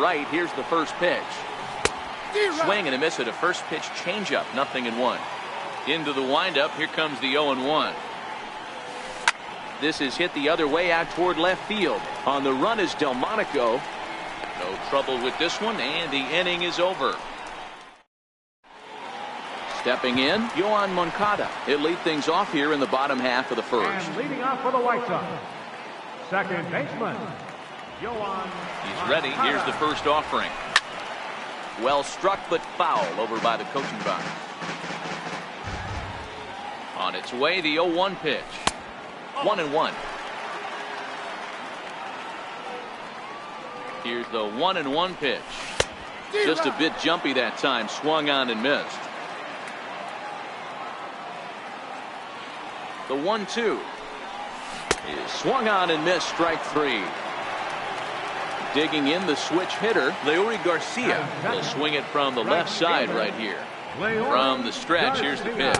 right. Here's the first pitch. Swing and a miss at a first pitch changeup. 0-1. Into the windup. Here comes the 0-1. This is hit the other way out toward left field. On the run is Delmonico. No trouble with this one, and the inning is over. Stepping in, Yoan Moncada. He'll lead things off here in the bottom half of the first. And leading off for the White Sox, second baseman, Yoan. He's ready. Here's the first offering. Well struck, but foul over by the coaching box. On its way, the 0-1 pitch. 1-1. Here's the 1-1 pitch. Just a bit jumpy that time. Swung on and missed. The 1-2 is swung on and missed. Strike 3. Digging in the switch hitter, Leury Garcia will swing it from the left side right here. From the stretch, here's the pitch.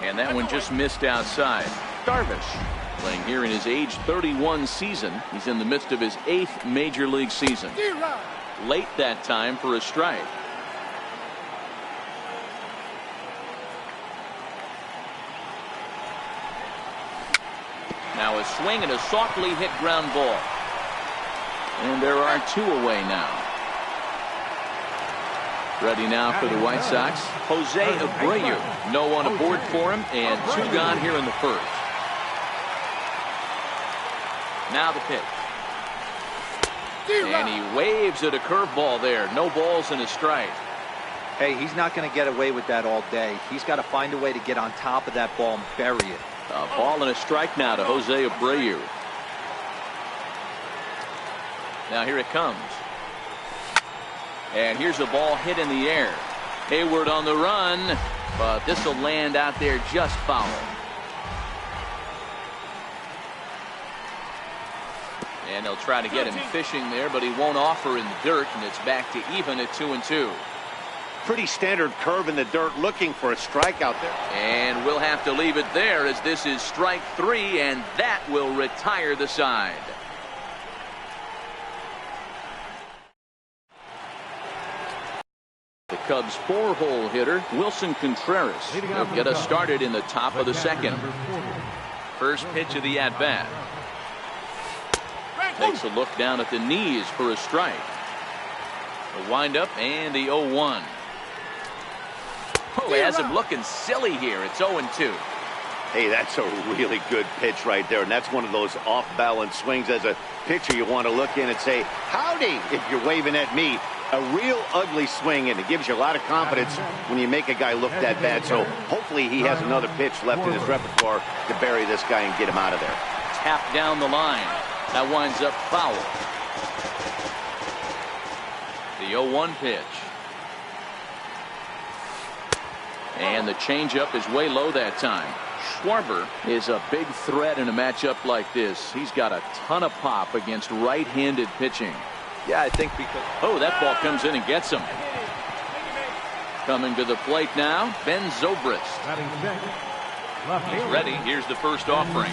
And that one just missed outside. Darvish playing here in his age 31 season. He's in the midst of his 8th major league season. Late that time for a strike. Now a swing and a softly hit ground ball. And there are 2 away now. Ready now for the White Sox, Jose Abreu. No one aboard for him, and 2 gone here in the first. Now the pitch. And he waves at a curveball there. No balls and a strike. Hey, he's not going to get away with that all day. He's got to find a way to get on top of that ball and bury it. A ball and a strike now to Jose Abreu. Now here it comes. And here's a ball hit in the air. Hayward on the run, but this will land out there just foul. And they'll try to get him fishing there, but he won't offer in the dirt, and it's back to even at 2-2. Pretty standard curve in the dirt, looking for a strikeout there. And we'll have to leave it there, as this is strike 3, and that will retire the side. The Cubs' 4-hole hitter, Wilson Contreras. He'll get us started in the top of the second. First pitch of the at-bat. Takes a look down at the knees for a strike. The windup and the 0-1. Oh, he has him looking silly here. It's 0-2. Hey, that's a really good pitch right there, and that's one of those off-balance swings. As a pitcher, you want to look in and say, howdy, if you're waving at me. A real ugly swing, and it gives you a lot of confidence when you make a guy look that bad. So hopefully he has another pitch left in his repertoire to bury this guy and get him out of there. Tap down the line. That winds up foul. The 0-1 pitch. And the changeup is way low that time. Schwarber is a big threat in a matchup like this. He's got a ton of pop against right-handed pitching. Yeah, I think because... Oh, that ball comes in and gets him. Coming to the plate now, Ben Zobrist. He's ready. Here's the first offering.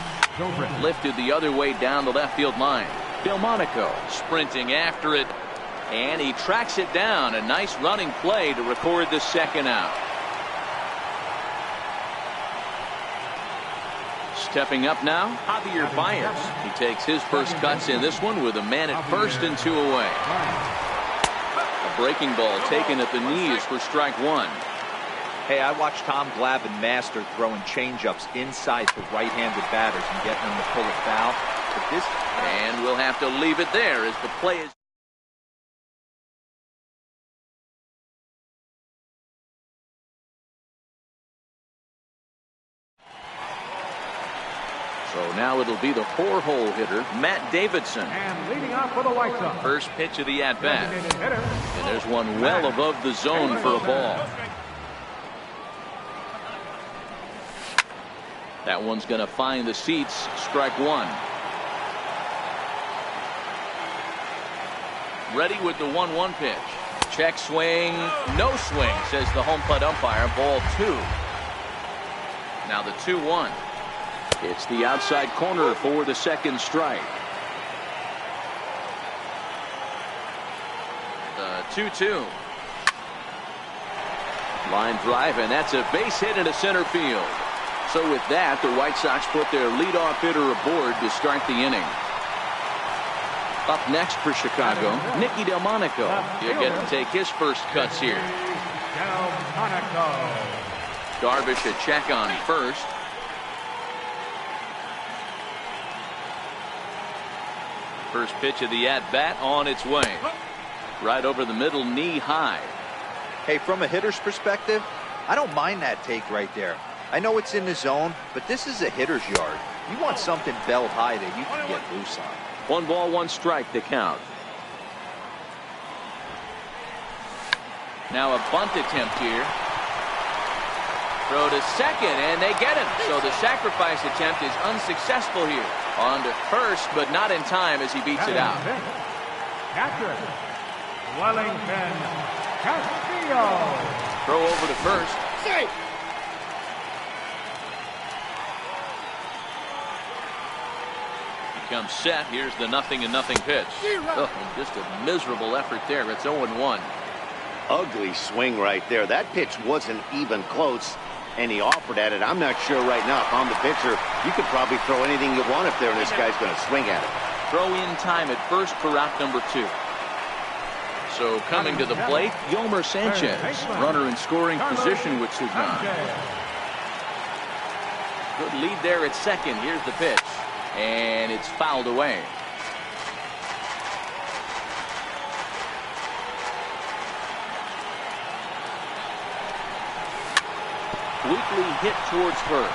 Lifted the other way down the left field line. Delmonico sprinting after it, and he tracks it down. A nice running play to record the second out. Stepping up now, Javier Baez. He takes his first cuts in this one with a man at first and 2 away. A breaking ball taken at the knees for strike 1. Hey, I watched Tom Glavine master throwing changeups inside to right-handed batters and getting them to pull a foul. But this... And we'll have to leave it there as the play is... So now it'll be the 4-hole hitter, Matt Davidson. And leading off for the White Sox, first pitch of the at-bat. And there's one well above the zone for a ball. That one's going to find the seats. Strike 1. Ready with the 1-1 pitch. Check swing. No swing, says the home plate umpire. Ball 2. Now the 2-1. It's the outside corner for the second strike. The 2-2. Line drive, and that's a base hit into center field. So with that, the White Sox put their leadoff hitter aboard to start the inning. Up next for Chicago, Nicky Delmonico. He'll get to take his first cuts here. Darvish a check on first. First pitch of the at-bat on its way. Right over the middle, knee high. Hey, from a hitter's perspective, I don't mind that take right there. I know it's in the zone, but this is a hitter's yard. You want something bell high that you can get loose on. 1 ball, 1 strike to count. Now a bunt attempt here. Throw to second, and they get him. So the sacrifice attempt is unsuccessful here. On to first, but not in time as he beats it out. Catcher, Wellington Castillo. Throw over to first. Safe. Comes set. Here's the 0-0 pitch. Oh, just a miserable effort there. It's 0-1. Ugly swing right there. That pitch wasn't even close, and he offered at it. I'm not sure right now if I'm the pitcher, you could probably throw anything you want up there, and this guy's going to swing at it. Throw in time at first for out number 2. So coming to the plate, Yomer Sanchez, runner in scoring position with Sugman. Good lead there at second. Here's the pitch. And it's fouled away. Weakly hit towards first.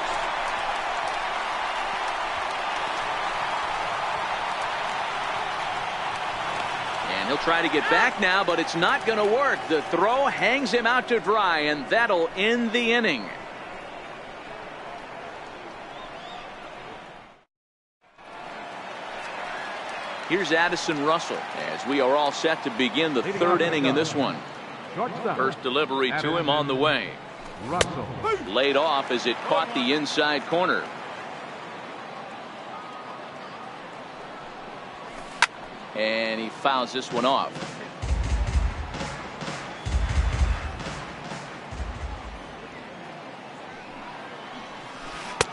And he'll try to get back now, but it's not going to work. The throw hangs him out to dry, and that'll end the inning. Here's Addison Russell as we are all set to begin the 3rd inning in this one. First delivery to him on the way. Laid off as it caught the inside corner. And he fouls this one off.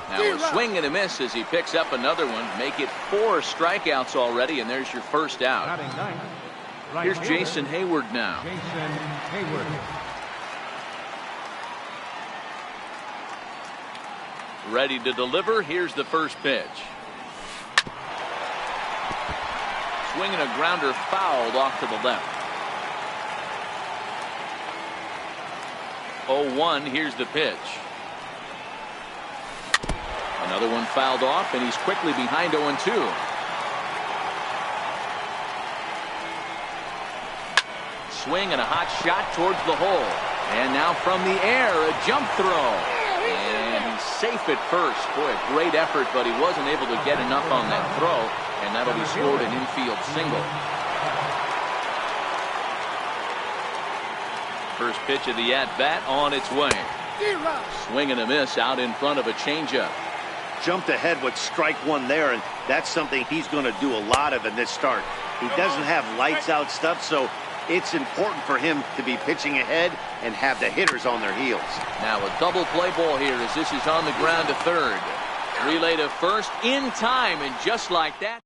Now a swing and a miss as he picks up another one. Make it 4 strikeouts already, and there's your first out. Here's Jason Hayward now. Ready to deliver. Here's the first pitch. Swinging a grounder fouled off to the left. 0-1. Here's the pitch. Another one fouled off, and he's quickly behind 0-2. Swing and a hot shot towards the hole. And now from the air, a jump throw. And he's safe at first. Boy, a great effort, but he wasn't able to get enough on that throw. And that'll be scored an infield single. First pitch of the at-bat on its way. Swing and a miss out in front of a changeup. Jumped ahead with strike 1 there, and that's something he's going to do a lot of in this start. He doesn't have lights out stuff, so it's important for him to be pitching ahead and have the hitters on their heels. Now a double play ball here as this is on the ground to third. Relay to first in time, and just like that,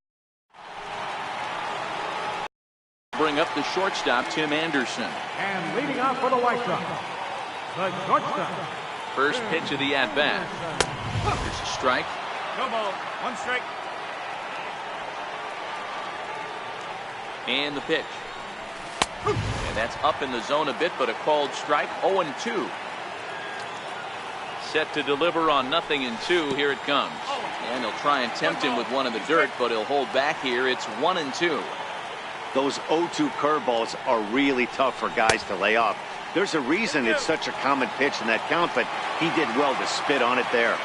bring up the shortstop, Tim Anderson. And leading off for the White Sox, the shortstop. First pitch of the at-bat. There's a strike. No ball, 1 strike. And the pitch. And that's up in the zone a bit, but a called strike. 0-2. Set to deliver on 0-2. Here it comes. And he'll try and tempt him with one in the dirt, but he'll hold back here. It's 1-2. Those 0-2 curveballs are really tough for guys to lay off. There's a reason it's such a common pitch in that count, but he did well to spit on it there.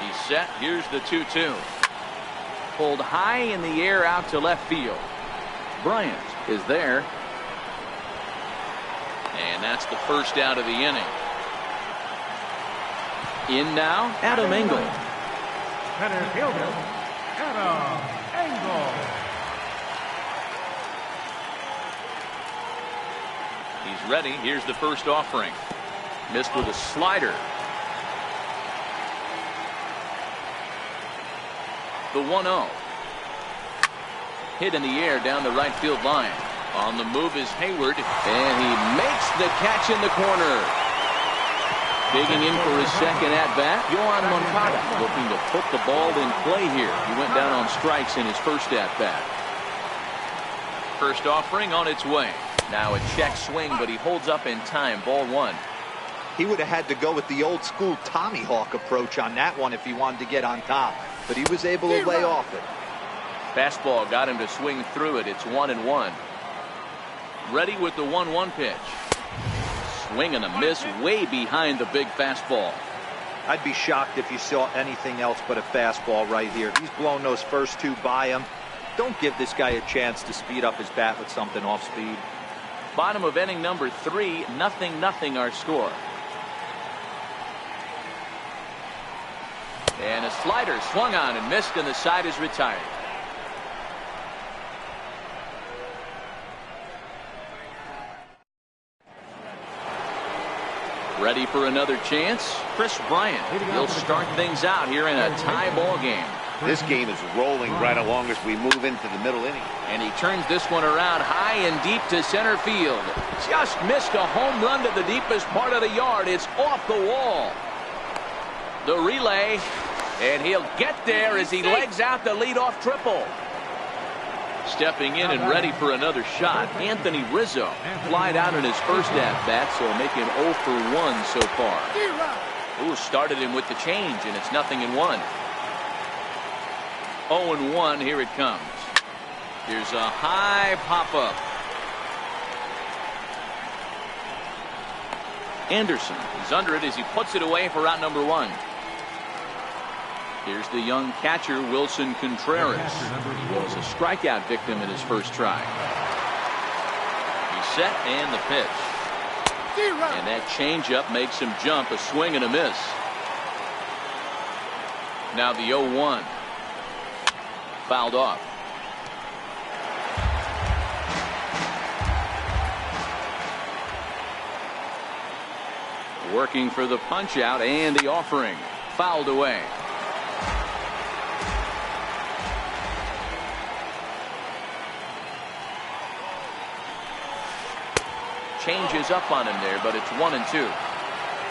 He's set. Here's the 2-2. Pulled high in the air out to left field. Bryant is there. And that's the first out of the inning. In now, Adam Engel. Center fielder, Adam Engel. He's ready. Here's the first offering. Missed with a slider. The 1-0. Hit in the air down the right field line. On the move is Hayward, and he makes the catch in the corner. Digging in for his second at-bat, Yohan Moncada, looking to put the ball in play here. He went down on strikes in his first at-bat. First offering on its way. Now a check swing, but he holds up in time. Ball 1. He would have had to go with the old school Tommy Hawk approach on that one if he wanted to get on top, but he was able to lay off it. Fastball got him to swing through it. It's 1-1. Ready with the 1-1 pitch. Swing and a miss way behind the big fastball. I'd be shocked if you saw anything else but a fastball right here. He's blown those first two by him. Don't give this guy a chance to speed up his bat with something off speed. Bottom of inning number 3, 0-0 our score. And a slider swung on and missed, and the side is retired. Ready for another chance? Chris Bryant. He'll start things out here in a tie ball game. This game is rolling right along as we move into the middle inning. And he turns this one around high and deep to center field. Just missed a home run to the deepest part of the yard. It's off the wall. The relay, and he'll get there as he legs out the leadoff triple. Stepping in and ready for another shot, Anthony Rizzo. Flied out in his first at-bat, so he'll make him 0 for 1 so far. Ooh, started him with the change, and it's 0-1. 0-1, here it comes. Here's a high pop-up. Anderson is under it as he puts it away for out number 1. Here's the young catcher, Wilson Contreras. He was a strikeout victim in his first try. He's set, and the pitch. And that changeup makes him jump. A swing and a miss. Now the 0-1. Fouled off. Working for the punch out, and the offering. Fouled away. Changes up on him there, but it's 1-2.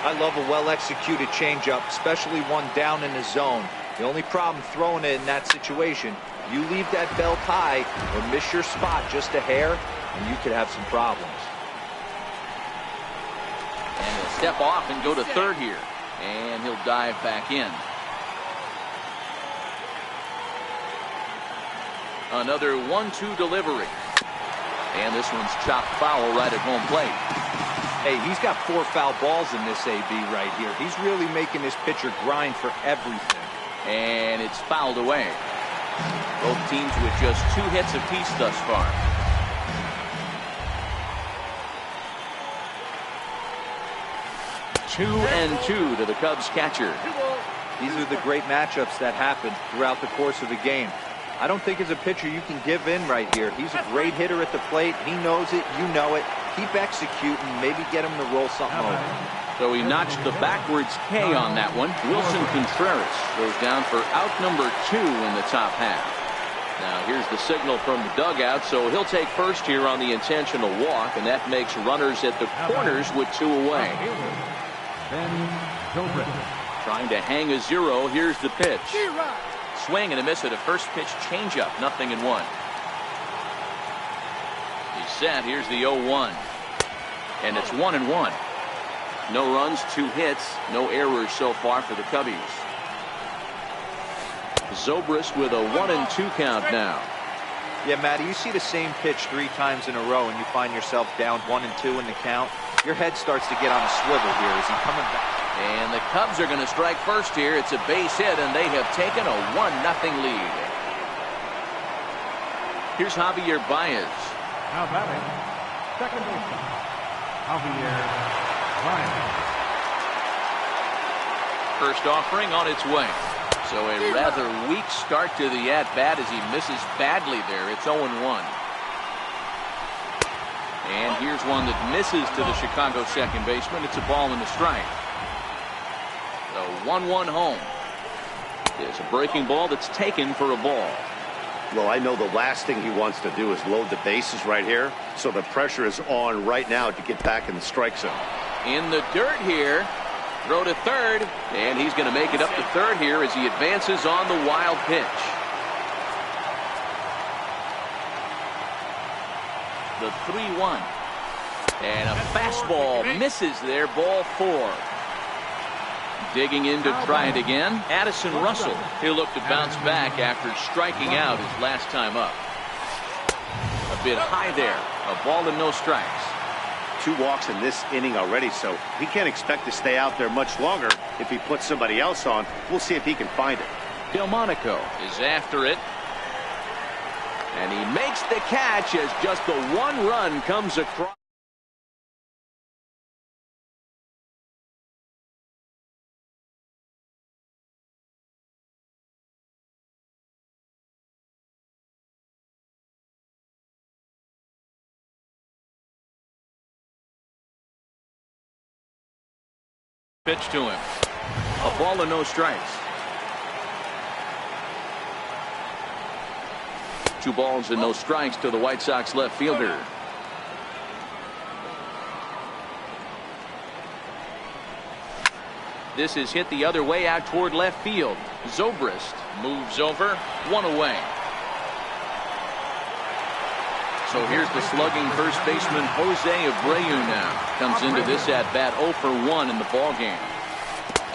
I love a well-executed changeup, especially one down in the zone. The only problem throwing it in that situation, you leave that belt high or miss your spot just a hair, and you could have some problems. And he'll step off and go to third here. And he'll dive back in. Another 1-2 delivery. And this one's chopped foul right at home plate. Hey, he's got 4 foul balls in this AB right here. He's really making this pitcher grind for everything. And it's fouled away. Both teams with just 2 hits apiece thus far. Two and 2 to the Cubs catcher. These are the great matchups that happen throughout the course of the game. I don't think as a pitcher you can give in right here. He's a great hitter at the plate. He knows it. You know it. Keep executing. Maybe get him to roll something over. So he notched the backwards K on that one. Wilson Contreras goes down for out number 2 in the top half. Now here's the signal from the dugout. So he'll take first here on the intentional walk, and that makes runners at the corners with 2 away. Trying to hang a 0. Here's the pitch. Swing and a miss at a first pitch changeup. 0-1. He's set. Here's the 0-1. And it's 1-1. No runs, 2 hits, no errors so far for the Cubbies. Zobrist with a 1-2 count now. Yeah, Matty, you see the same pitch 3 times in a row and you find yourself down 1-2 in the count. Your head starts to get on a swivel here. Is he coming back? And the Cubs are going to strike first here. It's a base hit, and they have taken a 1-0 lead. Here's Javier Baez. Now batting, second baseman, Javier Baez. First offering on its way. So a rather weak start to the at-bat as he misses badly there. It's 0-1. And here's one that misses to the Chicago second baseman. It's a ball and a strike. The 1-1 home. It's a breaking ball that's taken for a ball. Well, I know the last thing he wants to do is load the bases right here, so the pressure is on right now to get back in the strike zone. In the dirt here. Throw to third, and he's going to make it up to third here as he advances on the wild pitch. The 3-1. And a fastball misses there, ball 4. Digging in to try it again, Addison Russell. He'll look to bounce back after striking out his last time up. A bit high there, a ball and no strikes. 2 walks in this inning already, so he can't expect to stay out there much longer if he puts somebody else on. We'll see if he can find it. Delmonico is after it. And he makes the catch as just the 1 run comes across. Pitch to him. A ball and no strikes. 2 balls and no strikes to the White Sox left fielder. This is hit the other way out toward left field. Zobrist moves over, 1 away. So here's the slugging first baseman Jose Abreu now. Comes into this at bat 0 for 1 in the ball game.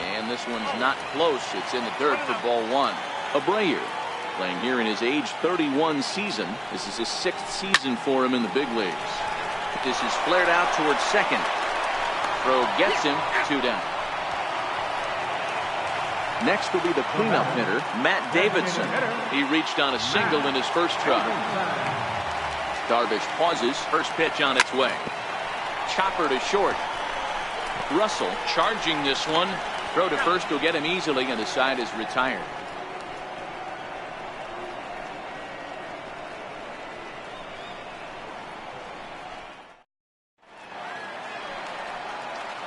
And this one's not close. It's in the dirt for ball 1. Abreu playing here in his age 31 season. This is his 6th season for him in the big leagues. This is flared out towards second. Throw gets him, 2 down. Next will be the cleanup hitter, Matt Davidson. He reached on a single in his first try. Darvish pauses. First pitch on its way. Chopper to short. Russell charging this one. Throw to first will get him easily, and the side is retired.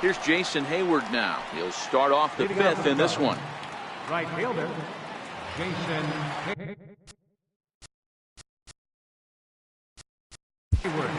Here's Jason Hayward now. He'll start off the 5th in this one. Right fielder, Jason Hayward.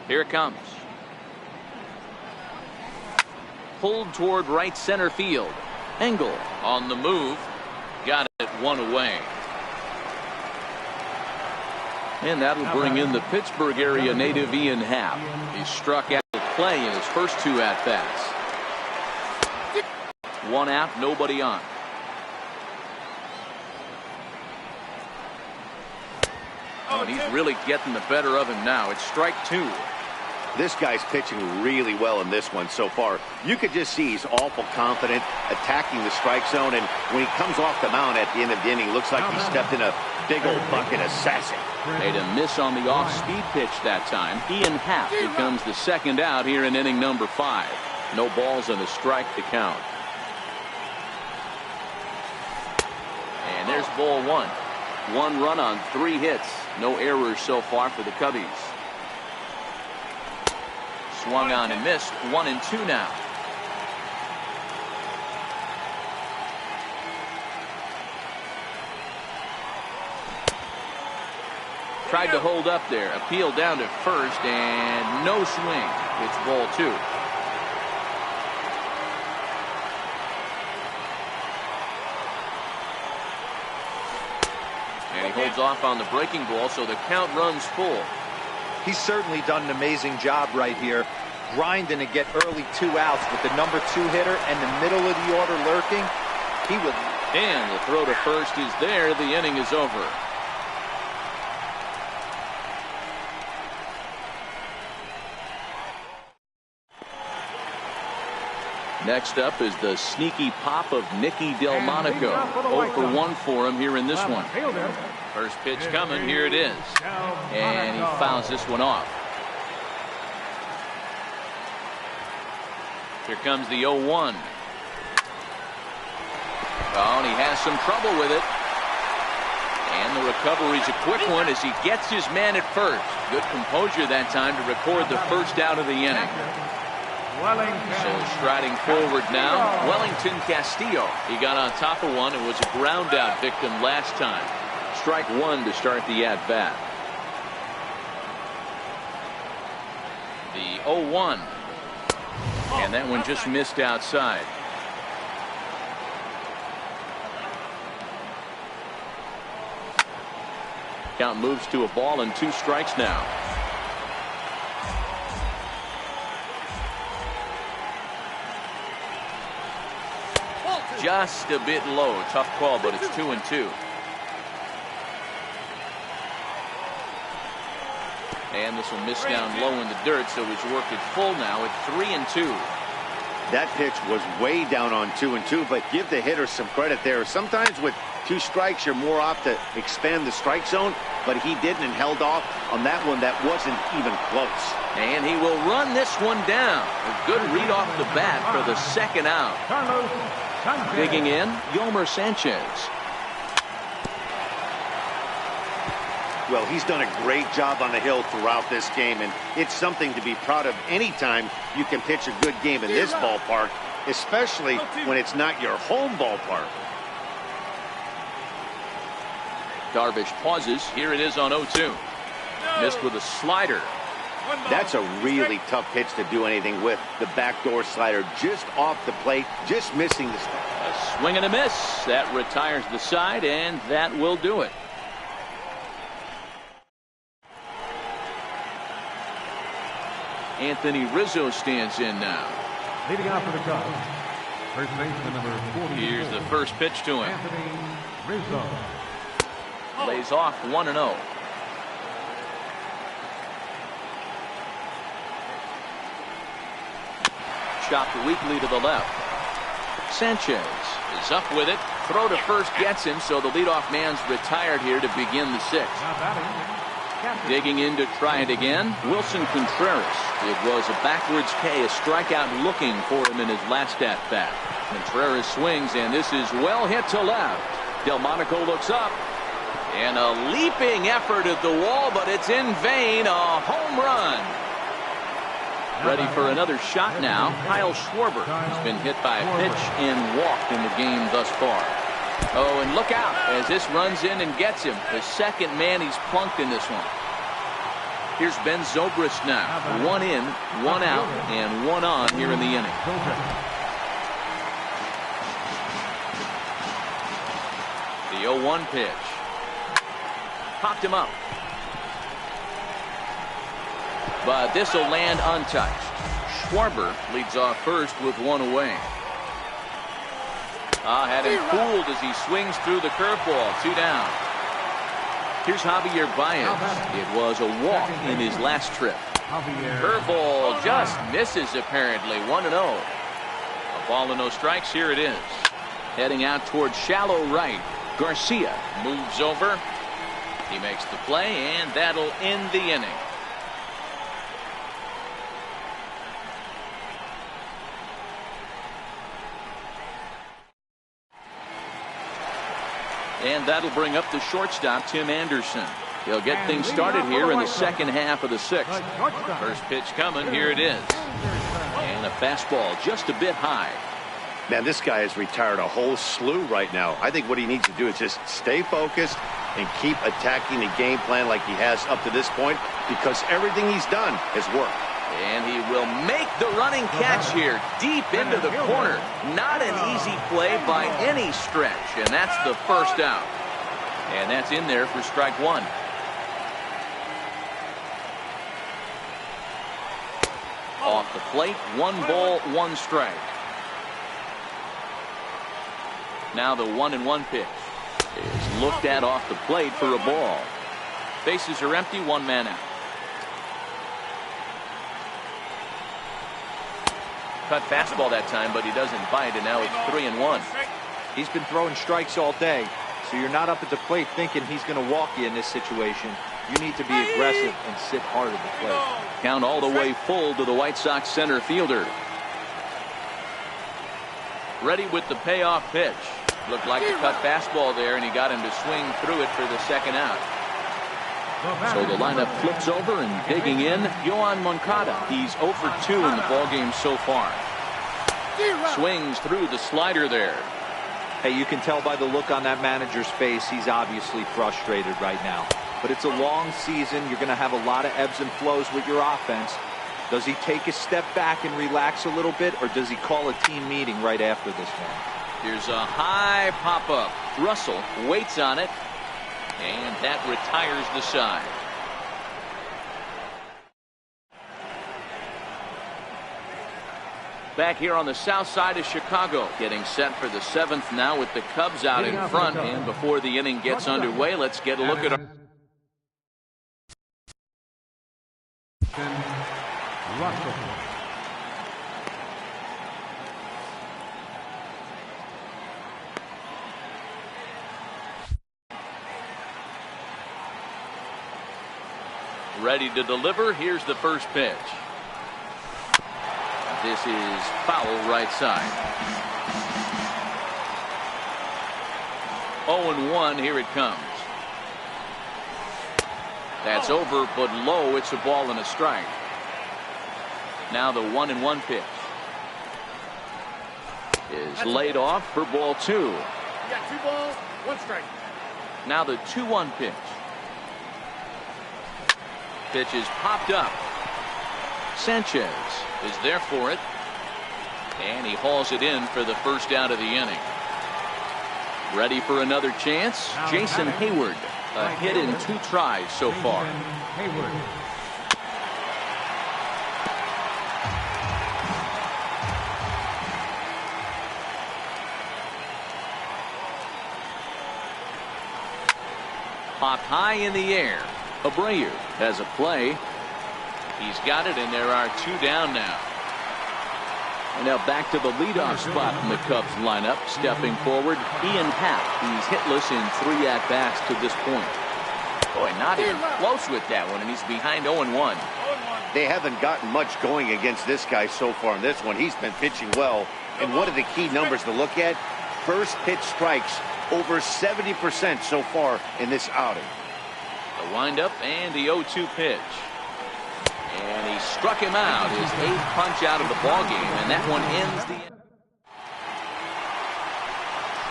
Here it comes. Pulled toward right center field. Engel on the move. Got it 1 away. And that'll bring in the Pittsburgh area native Ian Happ. He struck out the play in his first 2 at-bats. 1 out, nobody on. And he's really getting the better of him now. It's strike 2. This guy's pitching really well in this one so far. You could just see he's awful confident, attacking the strike zone, and when he comes off the mound at the end of the inning, looks like he stepped in a big old bucket of sassy. Made a miss on the off-speed pitch that time. Ian Happ becomes the second out here in inning number 5. No balls and a strike to count. And there's ball 1. 1 run on 3 hits. No errors so far for the Cubbies. Swung on and missed. 1-2 now. Tried to hold up there. Appeal down to first and no swing. It's ball 2. And he holds off on the breaking ball, so the count runs full. He's certainly done an amazing job right here, grinding to get early 2 outs with the number 2 hitter and the middle of the order lurking. He would. And the throw to first is there. The inning is over. Next up is the sneaky pop of Nicky Delmonico. 0 for 1 for him here in this one. First pitch coming. Here it is. And he fouls this one off. Here comes the 0-1. Oh, and he has some trouble with it. And the recovery's a quick one as he gets his man at first. Good composure that time to record the first out of the inning. So striding forward now, Wellington Castillo. He got on top of one and was a ground out victim last time. Strike one to start the at bat. The 0-1. And that one just missed outside. Count moves to a ball and 2 strikes now. Just a bit low. Tough call, but it's 2-2. And this will miss down low in the dirt, so he's worked it full now at 3-2. That pitch was way down on 2-2, but give the hitter some credit there. Sometimes with 2 strikes, you're more off to expand the strike zone, but he didn't and held off on that one that wasn't even close. And he will run this one down. A good read off the bat for the second out. Digging in, Yomer Sanchez. Well, he's done a great job on the hill throughout this game, and it's something to be proud of anytime you can pitch a good game in this ballpark, especially when it's not your home ballpark. Darvish pauses. Here it is on 0-2. Missed with a slider. That's a really tough pitch to do anything with. The backdoor slider just off the plate, just missing the strike. A swing and a miss. That retires the side, and that will do it. Anthony Rizzo stands in now. Leading off for the Cubs, first baseman number 40. Here's the first pitch to him. Anthony Rizzo. Lays off 1-0. Chopped weakly to the left. Sanchez is up with it. Throw to first gets him, so the leadoff man's retired here to begin the 6th. Digging in to try it again, Wilson Contreras. It was a backwards K, a strikeout looking for him in his last at-bat. Contreras swings, and this is well hit to left. Delmonico looks up, and a leaping effort at the wall, but it's in vain. A home run. Ready for another shot now. Kyle Schwarber has been hit by a pitch and walked in the game thus far. Oh, and look out as this runs in and gets him. The second man he's plunked in this one. Here's Ben Zobrist now. 1 in, 1 out, and 1 on here in the inning. The 0-1 pitch. Popped him up. But this will land untouched. Schwarber leads off first with 1 away. Had him fooled as he swings through the curveball. 2 down. Here's Javier Baez. It was a walk in his last trip. Curveball just misses apparently. 1-0. A ball and no strikes. Here it is. Heading out towards shallow right. Garcia moves over. He makes the play, and that'll end the inning. And that'll bring up the shortstop, Tim Anderson. He'll get things started here in the second half of the 6th. First pitch coming. Here it is. And a fastball just a bit high. Man, this guy has retired a whole slew right now. I think what he needs to do is just stay focused and keep attacking the game plan like he has up to this point, because everything he's done has worked. And he will make the running catch here deep into the corner. Not an easy play by any stretch. And that's the first out. And that's in there for strike 1. Off the plate, 1 ball, 1 strike. Now the 1-1 pitch is looked at off the plate for a ball. Bases are empty, 1 man out. cut fastball that time, but he doesn't bite, and now it's 3-1. He's been throwing strikes all day, so you're not up at the plate thinking he's going to walk you in this situation. You need to be aggressive and sit hard at the plate. Count all the way full to the White Sox center fielder. Ready with the payoff pitch. Looked like a cut fastball there, and he got him to swing through it for the second out. So the lineup flips over, and digging in, Yohan Moncada. He's 0 for 2 in the ballgame so far. Swings through the slider there. Hey, you can tell by the look on that manager's face, he's obviously frustrated right now. But it's a long season. You're going to have a lot of ebbs and flows with your offense. Does he take a step back and relax a little bit, or does he call a team meeting right after this one? Here's a high pop-up. Russell waits on it, and that retires the side. Back here on the south side of Chicago, getting set for the 7th now with the Cubs out in front. And before the inning gets underway, let's get a look at our Russell. ready to deliver. Here's the first pitch. This is foul right side. 0-1. Here it comes. That's over, but low. It's a ball and a strike. Now the 1-1 pitch is laid off for ball 2. You got 2 balls, 1 strike. Now the 2-1 pitch. Pitch is popped up. Sanchez is there for it, and he hauls it in for the first out of the inning. Ready for another chance. Jason Hayward, a hit in 2 tries so far. Hayward. Popped high in the air. Abreu has a play. He's got it, and there are 2 down now. And now back to the leadoff spot in the Cubs lineup. Stepping forward, Ian Happ. He's hitless in 3 at-bats to this point. Boy, not even close with that one, and he's behind 0-1. They haven't gotten much going against this guy so far in this one. He's been pitching well. And what are the key numbers to look at? First pitch strikes, over 70% so far in this outing. The windup and the 0-2 pitch. And he struck him out. His 8th punch out of the ballgame, and that one ends the.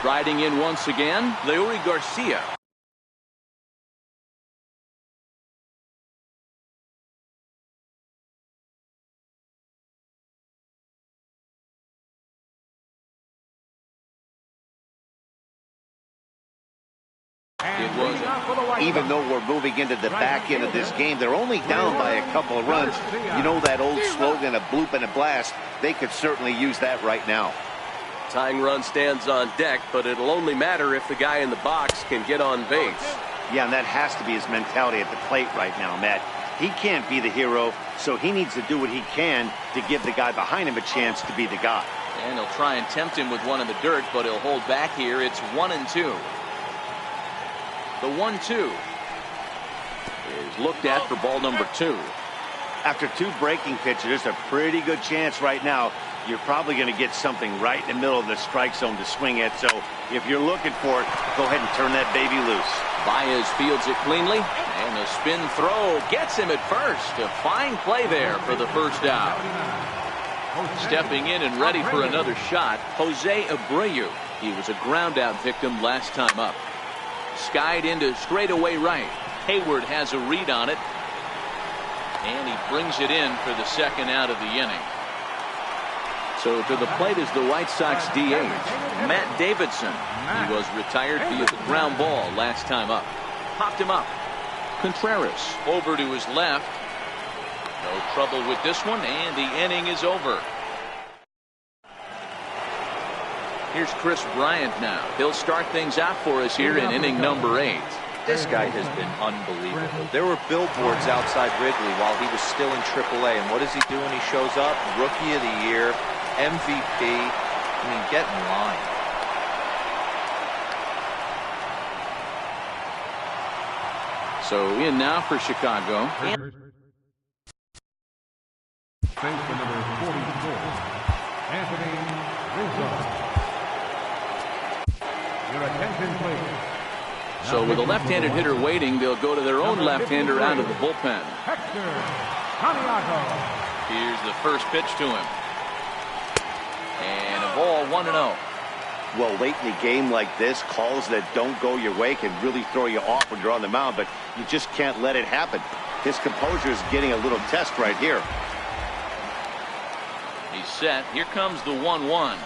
Riding in once again, Leury Garcia. Even though we're moving into the back end of this game, they're only down by a couple of runs. You know that old slogan, a bloop and a blast. They could certainly use that right now. Tying run stands on deck, but it'll only matter if the guy in the box can get on base. Yeah, and that has to be his mentality at the plate right now, Matt. He can't be the hero, so he needs to do what he can to give the guy behind him a chance to be the guy. And he'll try and tempt him with one in the dirt, but he'll hold back here. It's 1-2. The 1-2 is looked at for ball number 2. After 2 breaking pitches, there's a pretty good chance right now you're probably going to get something right in the middle of the strike zone to swing at. So if you're looking for it, go ahead and turn that baby loose. Baez fields it cleanly, and a spin throw gets him at first. A fine play there for the first out. Stepping in and ready for another shot, Jose Abreu. He was a ground out victim last time up. Skied into straightaway right. Hayward has a read on it, and he brings it in for the second out of the inning. So to the plate is the White Sox DH, Matt Davidson. He was retired via the ground ball last time up. Popped him up. Contreras over to his left. No trouble with this one, and the inning is over. Here's Chris Bryant now. He'll start things out for us here in inning number 8. This guy has been unbelievable. There were billboards outside Wrigley while he was still in AAA, and what does he do when he shows up? Rookie of the Year, MVP. I mean, get in line. So in now for Chicago. Face the number 44, Anthony Rizzo. Your attention, please. So with a left-handed hitter waiting, they'll go to their own left-hander out of the bullpen. Hector Santiago. Here's the first pitch to him. And a ball 1-0. Well, late in the game like this, calls that don't go your way can really throw you off when you're on the mound, but you just can't let it happen. His composure is getting a little test right here. He's set. Here comes the 1-1.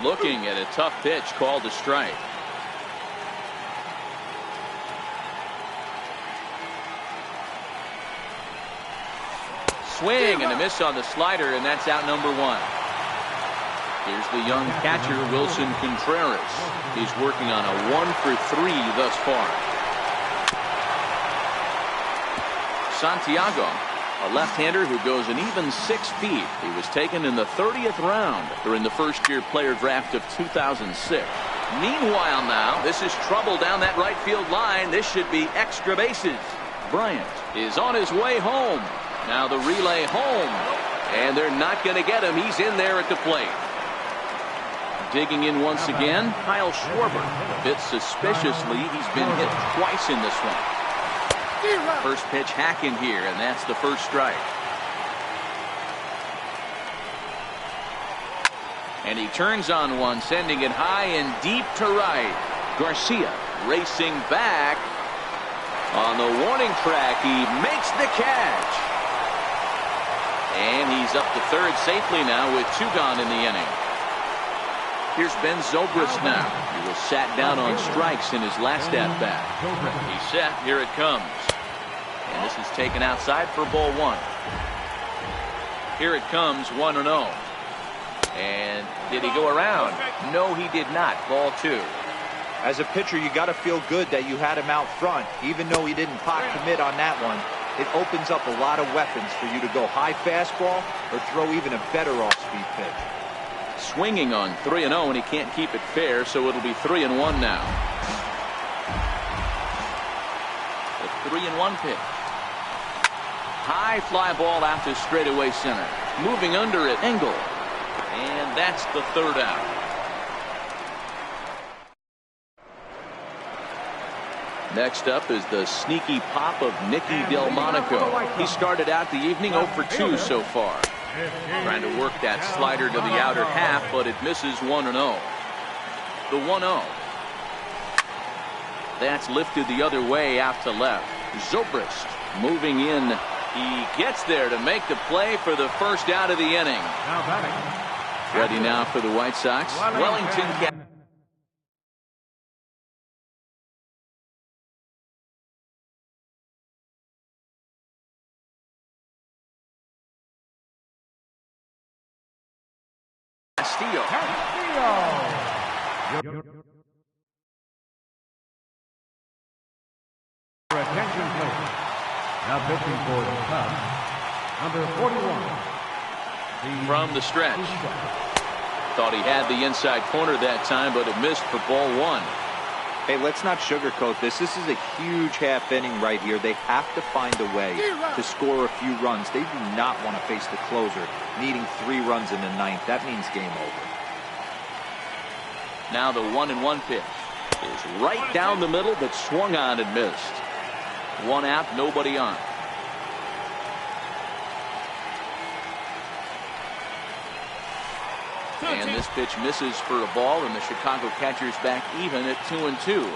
Looking at a tough pitch called a strike. Swing and a miss on the slider, and that's out number 1. Here's the young catcher, Wilson Contreras. He's working on a 1-for-3 thus far. Santiago, a left-hander who goes an even 6 feet. He was taken in the 30th round during the first-year player draft of 2006. Meanwhile now, this is trouble down that right field line. This should be extra bases. Bryant is on his way home. Now the relay home. And they're not going to get him. He's in there at the plate. Digging in once again, Kyle Schwarber. A bit suspiciously, he's been hit twice in this one. First pitch hacking here, and that's the first strike. And he turns on one, sending it high and deep to right. Garcia racing back. On the warning track, he makes the catch. And he's up to third safely now with 2 gone in the inning. Here's Ben Zobrist now. He was sat down on strikes in his last at-bat. He's set. Here it comes. And this is taken outside for ball 1. Here it comes, 1-0. And did he go around? No, he did not. Ball 2. As a pitcher, you got to feel good that you had him out front, even though he didn't pot commit on that one. It opens up a lot of weapons for you to go high fastball or throw even a better off-speed pitch. Swinging on 3-0, and he can't keep it fair, so it'll be 3-1 now. The 3-1 pitch. High fly ball out to straightaway center. Moving under it, Engel. And that's the third out. Next up is the sneaky pop of Nicky Delmonico. He started out the evening 0 for 2 so far. Trying to work that slider to the outer half, but it misses 1-0. The 1-0. That's lifted the other way out to left. Zobrist moving in. He gets there to make the play for the first out of the inning. Ready now for the White Sox. Wellington. Castillo. For attention, please. Now pitching for the Cubs, number 41. From the stretch. Thought he had the inside corner that time, but it missed for ball 1. Hey, let's not sugarcoat this. This is a huge half inning right here. They have to find a way to score a few runs. They do not want to face the closer, needing 3 runs in the 9th. That means game over. Now the 1-1 pitch is right down the middle, but swung on and missed. 1 out, nobody on. And this pitch misses for a ball, and the Chicago catcher's back even at 2-2.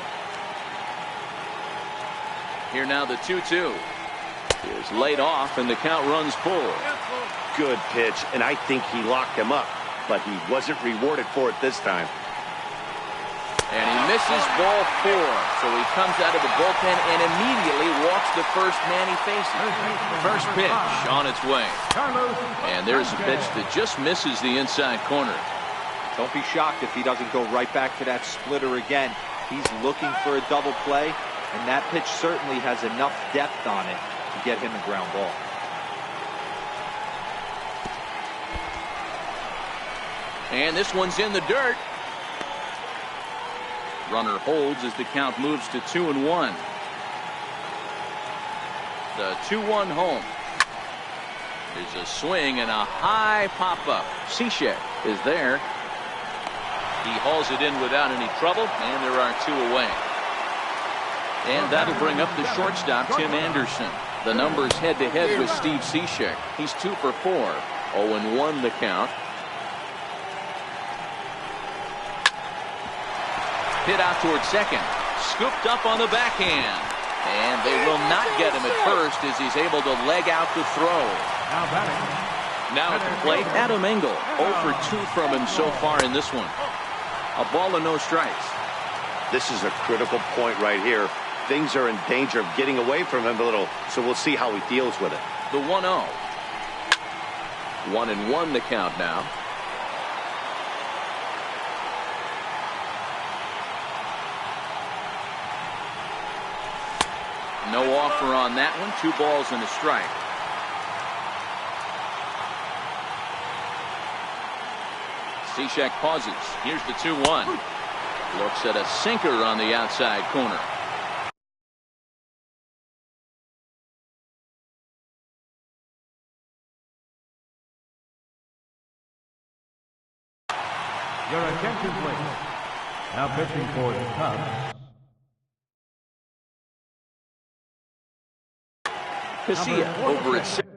Here now the 2-2 is laid off, and the count runs full. Good pitch, and I think he locked him up, but he wasn't rewarded for it this time. And he misses ball 4, so he comes out of the bullpen and immediately walks the first man he faces. First pitch on its way. And there's a pitch that just misses the inside corner. Don't be shocked if he doesn't go right back to that splitter again. He's looking for a double play, and that pitch certainly has enough depth on it to get him a ground ball. And this one's in the dirt. Runner holds as the count moves to 2-1. The 2-1 home. There's a swing and a high pop-up. Cishek is there. He hauls it in without any trouble, and there are 2 away. And that'll bring up the shortstop, Tim Anderson. The numbers head-to-head with Steve Cishek. He's 2 for 4. 0-1 the count. Hit out towards second. Scooped up on the backhand. And they will not get him at first as he's able to leg out the throw. Now batting. Now at the plate, Adam Engel. 0 for 2 from him so far in this one. A ball and no strikes. This is a critical point right here. Things are in danger of getting away from him a little, so we'll see how he deals with it. The 1-0. 1-1 the count now. No offer on that one. 2 balls and a strike. Cishek pauses. Here's the 2-1. Looks at a sinker on the outside corner. Your attention, please. Now pitching for the Cubs. Casilla over at 6.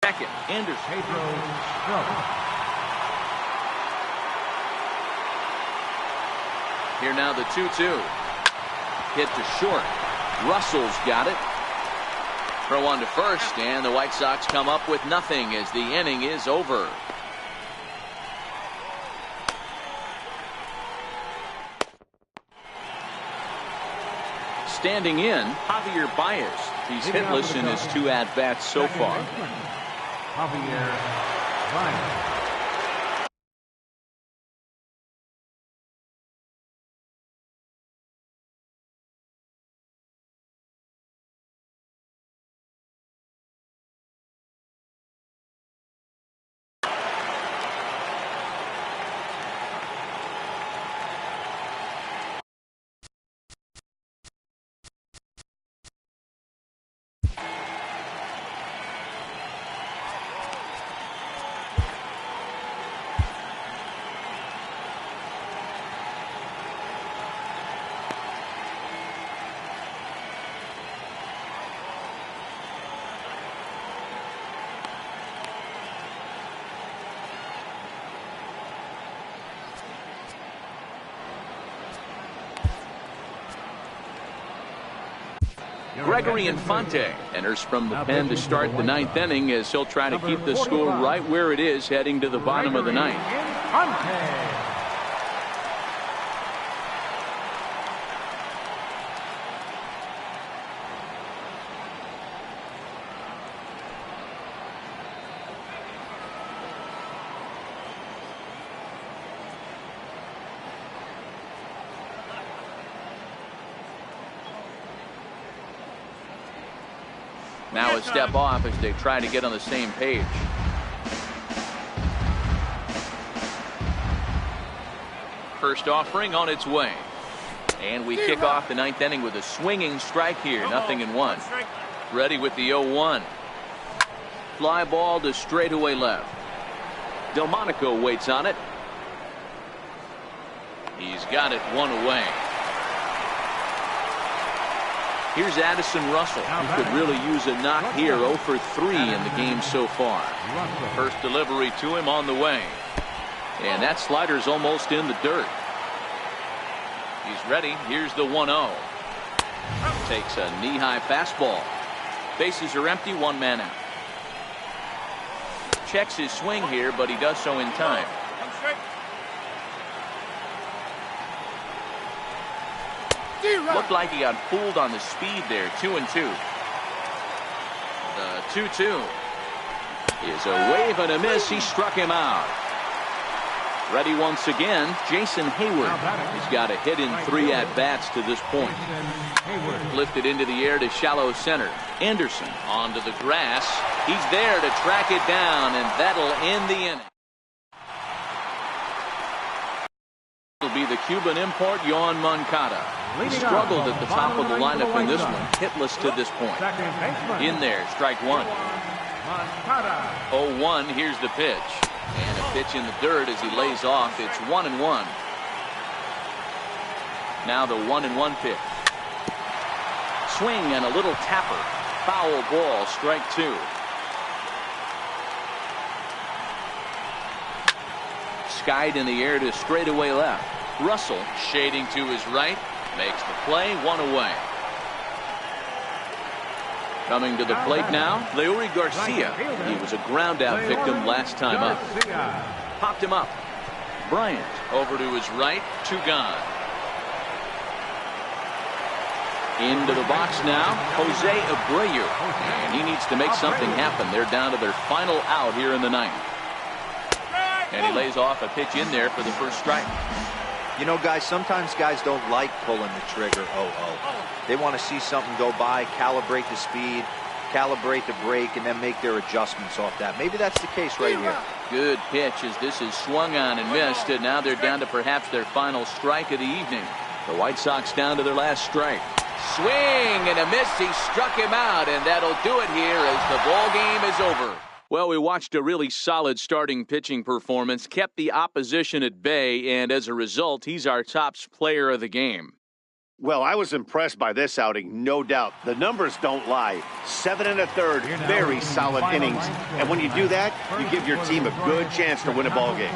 Second, Anderson. Pedro Strop. Here now the 2-2. Hit to short. Russell's got it. Throw on to first, and the White Sox come up with nothing as the inning is over. Standing in, Javier Baez. He's hitless in his 2 at-bats so far. Javier Baez. Gregory Infante enters from the pen to start the 9th inning as he'll try to keep the score right where it is heading to the bottom of the 9th. Now a step off as they try to get on the same page. First offering on its way. And we kick off the ninth inning with a swinging strike here. 0-1. Ready with the 0-1. Fly ball to straightaway left. Delmonico waits on it. He's got it one away. Here's Addison Russell, who could really use a knock here. 0 for 3 in the game so far. First delivery to him on the way. And that slider's almost in the dirt. He's ready. Here's the 1-0. Takes a knee-high fastball. Bases are empty, one man out. Checks his swing here, but he does so in time. Looked like he got fooled on the speed there. 2-2. The 2-2 is a wave and a miss. He struck him out. Ready once again, Jason Hayward. He's got a hit in 3 at-bats to this point. Lifted into the air to shallow center. Anderson onto the grass. He's there to track it down, and that'll end the inning. It'll be the Cuban import, Yoan Moncada. He struggled at the top of the lineup in this one. Hitless to this point. In there, strike one. 0-1, here's the pitch. And a pitch in the dirt as he lays off. It's 1-1. Now the 1-1 pitch. Swing and a little tapper. Foul ball, strike 2. Skied in the air to straightaway left. Russell shading to his right. Makes the play, 1 away. Coming to the plate now, Leury Garcia. He was a ground out victim last time up. Popped him up. Bryant over to his right, 2 gone. Into the box now, Jose Abreu. And he needs to make something happen. They're down to their final out here in the ninth. And he lays off a pitch in there for the first strike. You know, guys, sometimes guys don't like pulling the trigger 0-0. They want to see something go by, calibrate the speed, calibrate the break, and then make their adjustments off that. Maybe that's the case right here. Good pitch as this is swung on and missed, and now they're down to perhaps their final strike of the evening. The White Sox down to their last strike. Swing and a miss. He struck him out, and that'll do it here as the ball game is over. Well, we watched a really solid starting pitching performance, kept the opposition at bay, and as a result, he's our top player of the game. Well, I was impressed by this outing, no doubt. The numbers don't lie. 7 1/3, very solid innings. And when you do that, you give your team a good chance to win a ball game.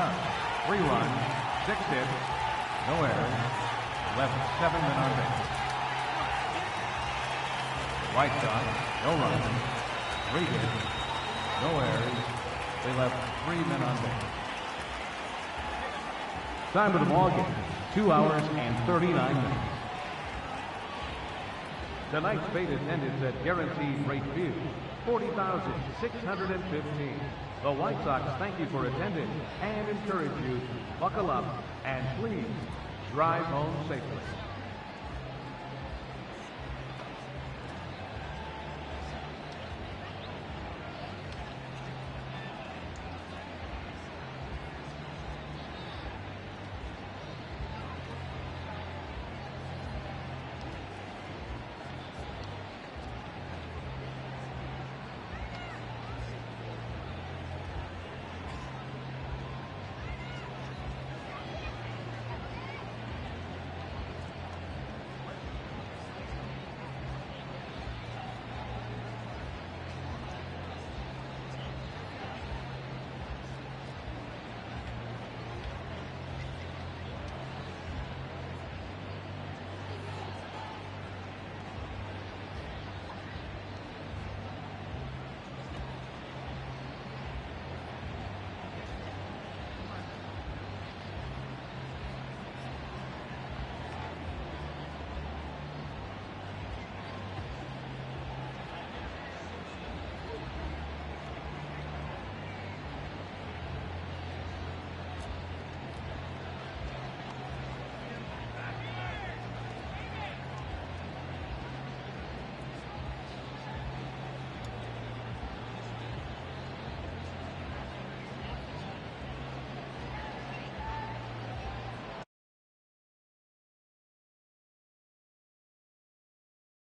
3 runs, 6 hits, no errors, left 7 men on base. White Sox, no runs, 3 hits, no errors. They left 3 men on base. Time of the ball game, 2 hours and 39 minutes. Tonight's paid attendance at Guaranteed Rate View, 40,615. The White Sox thank you for attending and encourage you to buckle up and please drive home safely.